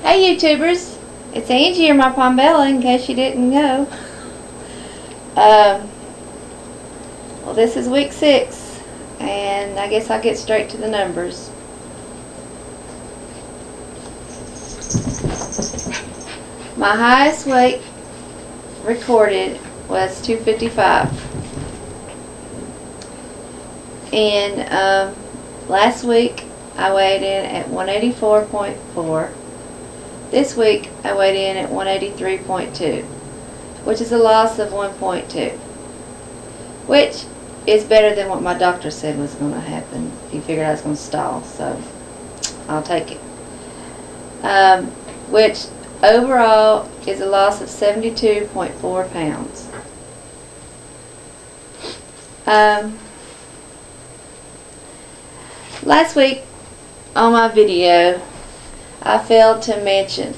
Hey YouTubers, it's Angie or my Pombella in case you didn't know. Well, this is week 6 and I guess I'll get straight to the numbers. My highest weight recorded was 255 and last week I weighed in at 184.4. This week I weighed in at 183.2, which is a loss of 1.2, which is better than what my doctor said was going to happen. He figured I was going to stall, so I'll take it. Which overall is a loss of 72.4 pounds. Last week on my video, I failed to mention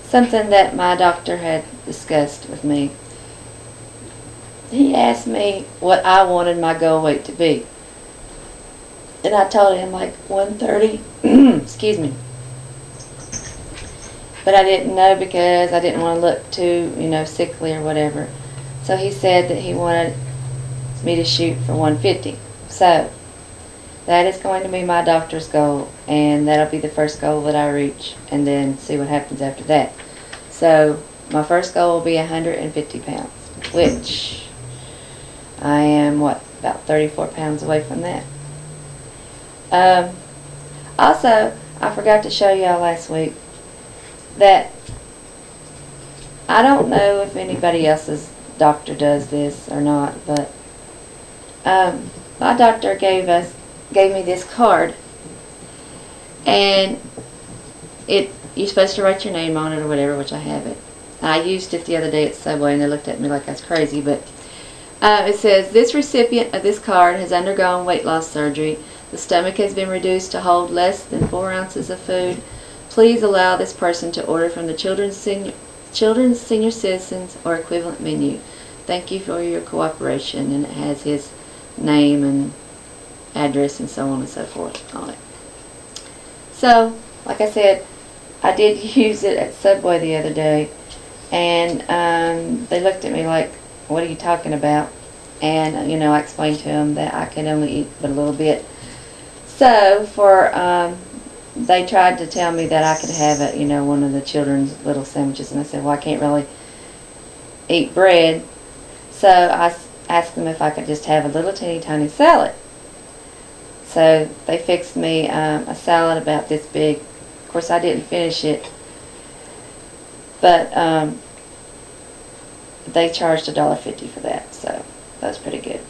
something that my doctor had discussed with me. He asked me what I wanted my goal weight to be, and I told him like 130. Excuse me. But I didn't know because I didn't want to look too, sickly or whatever. So he said that he wanted me to shoot for 150. So that is going to be my doctor's goal, and that'll be the first goal that I reach, and then see what happens after that. So my first goal will be 150 pounds, which I am, about 34 pounds away from that. Also, I forgot to show y'all last week that I don't know if anybody else's doctor does this or not, but my doctor gave me this card, and you're supposed to write your name on it or whatever, which I haven't. I used it the other day at Subway and they looked at me like I was crazy, but it says, this recipient of this card has undergone weight loss surgery. The stomach has been reduced to hold less than 4 ounces of food. Please allow this person to order from the Children's Senior Citizens or equivalent menu. Thank you for your cooperation, and it has his name and address and so on and so forth on it. So, like I said, I did use it at Subway the other day, and they looked at me like, what are you talking about? And I explained to them that I can only eat but a little bit. So they tried to tell me that I could have it, one of the children's little sandwiches, and I said, well, I can't really eat bread. So I asked them if I could just have a little teeny tiny salad. So they fixed me a salad about this big. Of course, I didn't finish it, but they charged $1.50 for that, so that was pretty good.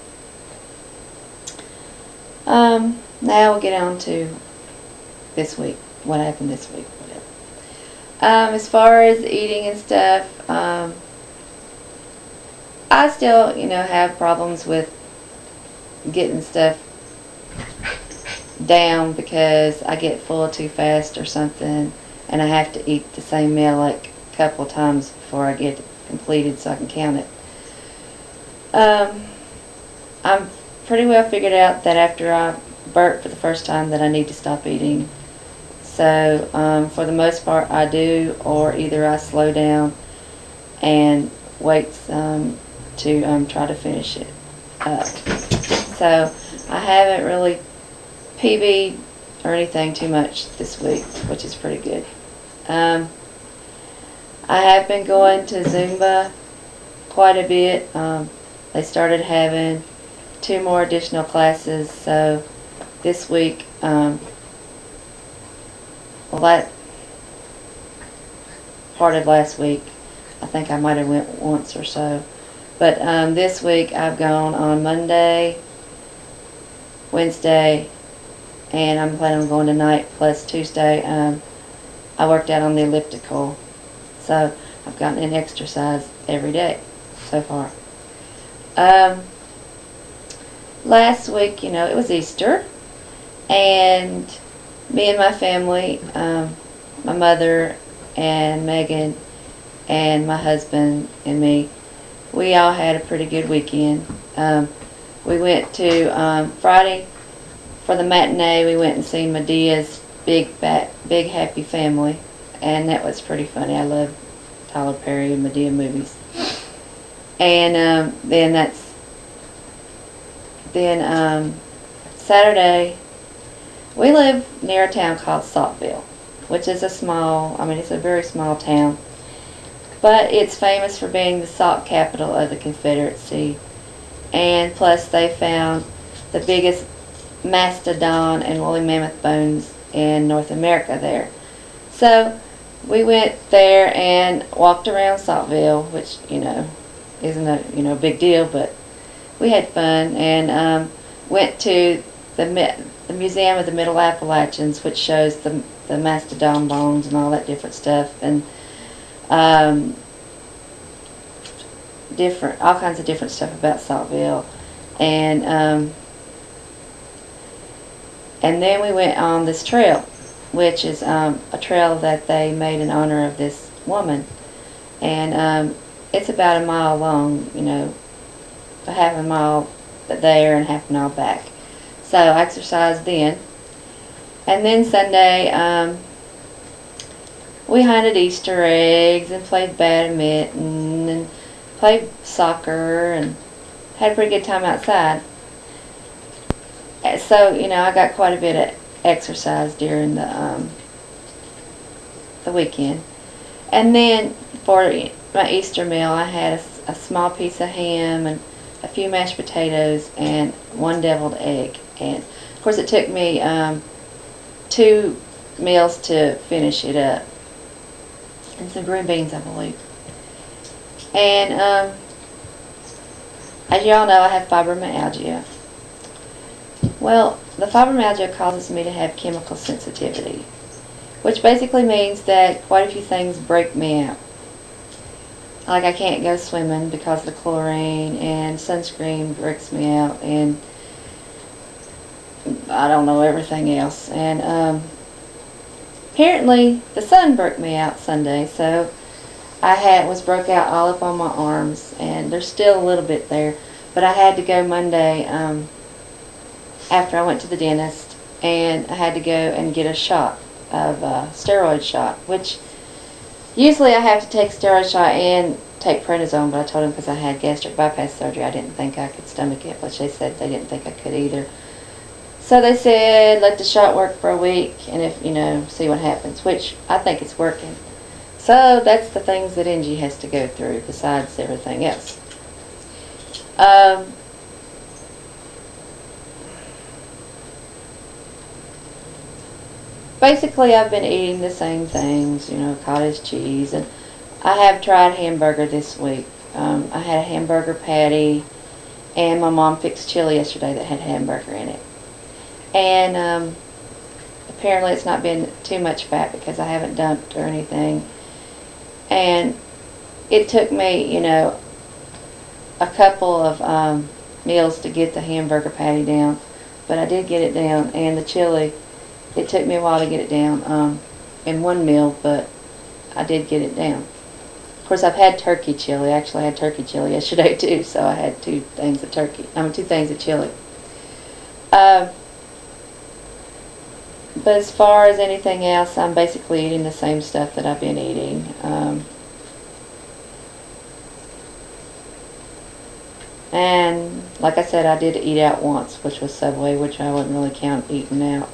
Now we'll get on to this week. What happened this week? Whatever. As far as eating and stuff, I still, have problems with getting stuff down because I get full too fast or something, and I have to eat the same meal like a couple of times before I get it completed so I can count it. I'm pretty well figured out that after I burp for the first time that I need to stop eating. So for the most part I do, or either I slow down and wait to try to finish it up. So I haven't really PB'd or anything too much this week, which is pretty good. I have been going to Zumba quite a bit. They started having 2 more additional classes, so this week, that part of last week, I think I might have went once or so, but this week I've gone on Monday, Wednesday, and I'm planning on going tonight, plus Tuesday. I worked out on the elliptical, so I've gotten in exercise every day so far. Last week, it was Easter, and me and my family, my mother and Megan and my husband and me, we all had a pretty good weekend. We went to Friday for the matinee. We went and seen Medea's big happy family, and that was pretty funny. I love Tyler Perry and Madea movies. And then Saturday, we live near a town called Saltville, which is it's a very small town, but it's famous for being the salt capital of the Confederacy. And plus they found the biggest mastodon and woolly mammoth bones in North America there. So we went there and walked around Saltville, which, isn't a big deal, but we had fun, and went to the Museum of the Middle Appalachians, which shows the mastodon bones and all that different stuff, and all kinds of different stuff about Saltville, and then we went on this trail, which is a trail that they made in honor of this woman, and it's about a mile long, a half a mile there and half a mile back. So I exercised then. And then Sunday, we hunted Easter eggs and played badminton and played soccer and had a pretty good time outside. So, I got quite a bit of exercise during the weekend. And then for my Easter meal, I had a small piece of ham and a few mashed potatoes and one deviled egg. And of course it took me 2 meals to finish it up. And some green beans, I believe. And as you all know, I have fibromyalgia. Well, the fibromyalgia causes me to have chemical sensitivity, which basically means that quite a few things break me out. Like I can't go swimming because of the chlorine, and sunscreen breaks me out, and I don't know, everything else. And apparently the sun broke me out Sunday, so I was broke out all up on my arms, and there's still a little bit there, but I had to go Monday after I went to the dentist, and I had to go and get a steroid shot, which usually I have to take a steroid shot and take prednisone, but I told them because I had gastric bypass surgery, I didn't think I could stomach it, which they said they didn't think I could either. So they said, let the shot work for a week, and if, see what happens, which I think it's working. So that's the things that Angie has to go through besides everything else. Basically, I've been eating the same things, cottage cheese, and I have tried hamburger this week. I had a hamburger patty, and my mom fixed chili yesterday that had hamburger in it. And apparently it's not been too much fat because I haven't dumped or anything. And it took me, a couple of meals to get the hamburger patty down, but I did get it down. And the chili, it took me a while to get it down in one meal, but I did get it down. Of course, I've had turkey chili. Actually, I had turkey chili yesterday too, so I had 2 things of chili. But as far as anything else, I'm basically eating the same stuff that I've been eating. And like I said, I did eat out once, which was Subway, which I wouldn't really count eating out,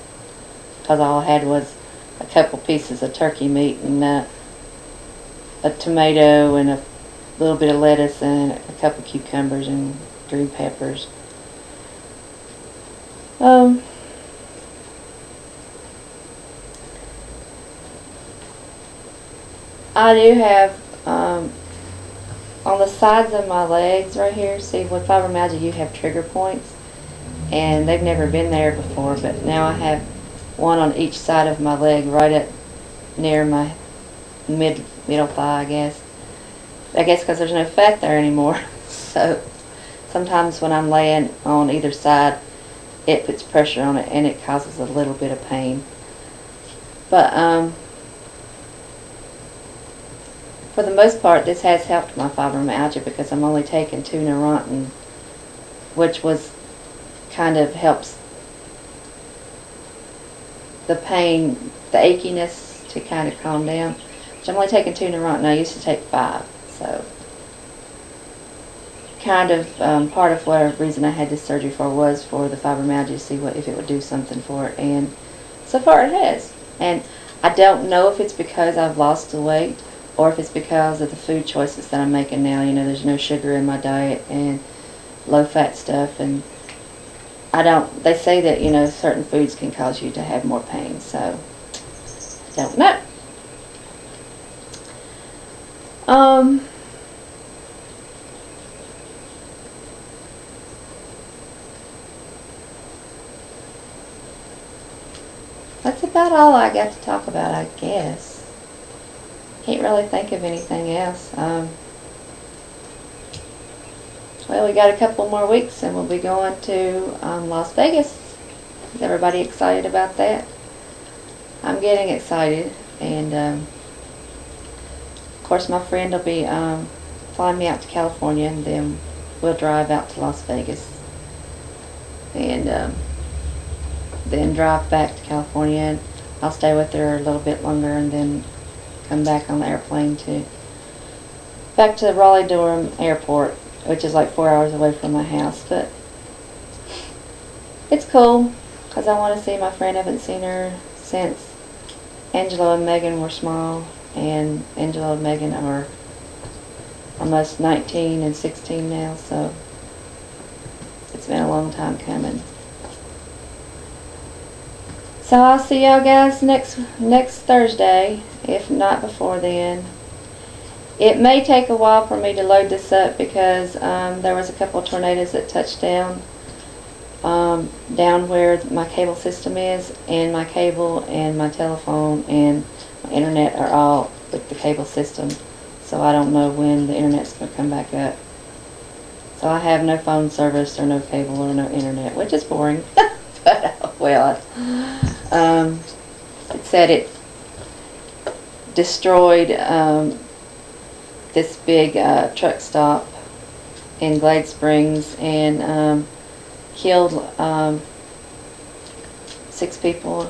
because all I had was a couple pieces of turkey meat and a tomato and a little bit of lettuce and a couple cucumbers and green peppers. I do have, on the sides of my legs right here, see, with fibromyalgia you have trigger points, and they've never been there before, but now I have one on each side of my leg, right up near my middle thigh, I guess. Because there's no fat there anymore. So sometimes when I'm laying on either side, it puts pressure on it, and it causes a little bit of pain. But for the most part, this has helped my fibromyalgia because I'm only taking 2 Neurontin, which was kind of helps the pain, the achiness to kind of calm down. Which I'm only taking 2 Neurontin. I used to take 5. So kind of part of what reason I had this surgery for was for the fibromyalgia, to see if it would do something for it, and so far it has. And I don't know if it's because I've lost the weight or if it's because of the food choices that I'm making now. You know, there's no sugar in my diet and low fat stuff, and they say that, you know, certain foods can cause you to have more pain, so I don't know. That's about all I got to talk about, I guess. Can't really think of anything else. Well, we got a couple more weeks and we'll be going to Las Vegas. Is everybody excited about that? I'm getting excited, and of course my friend will be flying me out to California, and then we'll drive out to Las Vegas, and then drive back to California, and I'll stay with her a little bit longer and then come back on the airplane back to Raleigh-Durham Airport, which is like 4 hours away from my house. But it's cool because I want to see my friend. I haven't seen her since Angela and Megan were small, and Angela and Megan are almost 19 and 16 now, so it's been a long time coming. So I'll see y'all guys next Thursday, if not before then. It may take a while for me to load this up because there was a couple of tornadoes that touched down where my cable system is, and my cable and my telephone and my internet are all with the cable system. So I don't know when the internet's going to come back up. So I have no phone service or no cable or no internet, which is boring. But well, it said it destroyed this big truck stop in Glade Springs, and killed 7 people,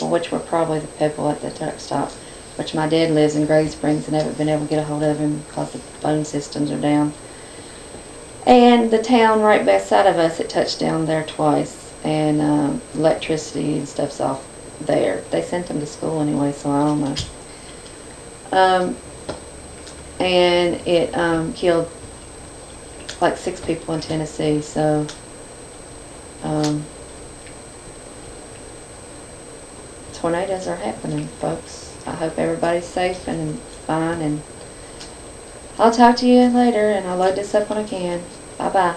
which were probably the people at the truck stop, which my dad lives in Glade Springs and haven't been able to get a hold of him because the phone systems are down. And the town right beside of us, it touched down there twice, and electricity and stuff's off there. They sent them to school anyway, so I don't know. And it killed like 6 people in Tennessee, so tornadoes are happening, folks. I hope everybody's safe and fine, and I'll talk to you later, and I'll load this up when I can. Bye-bye.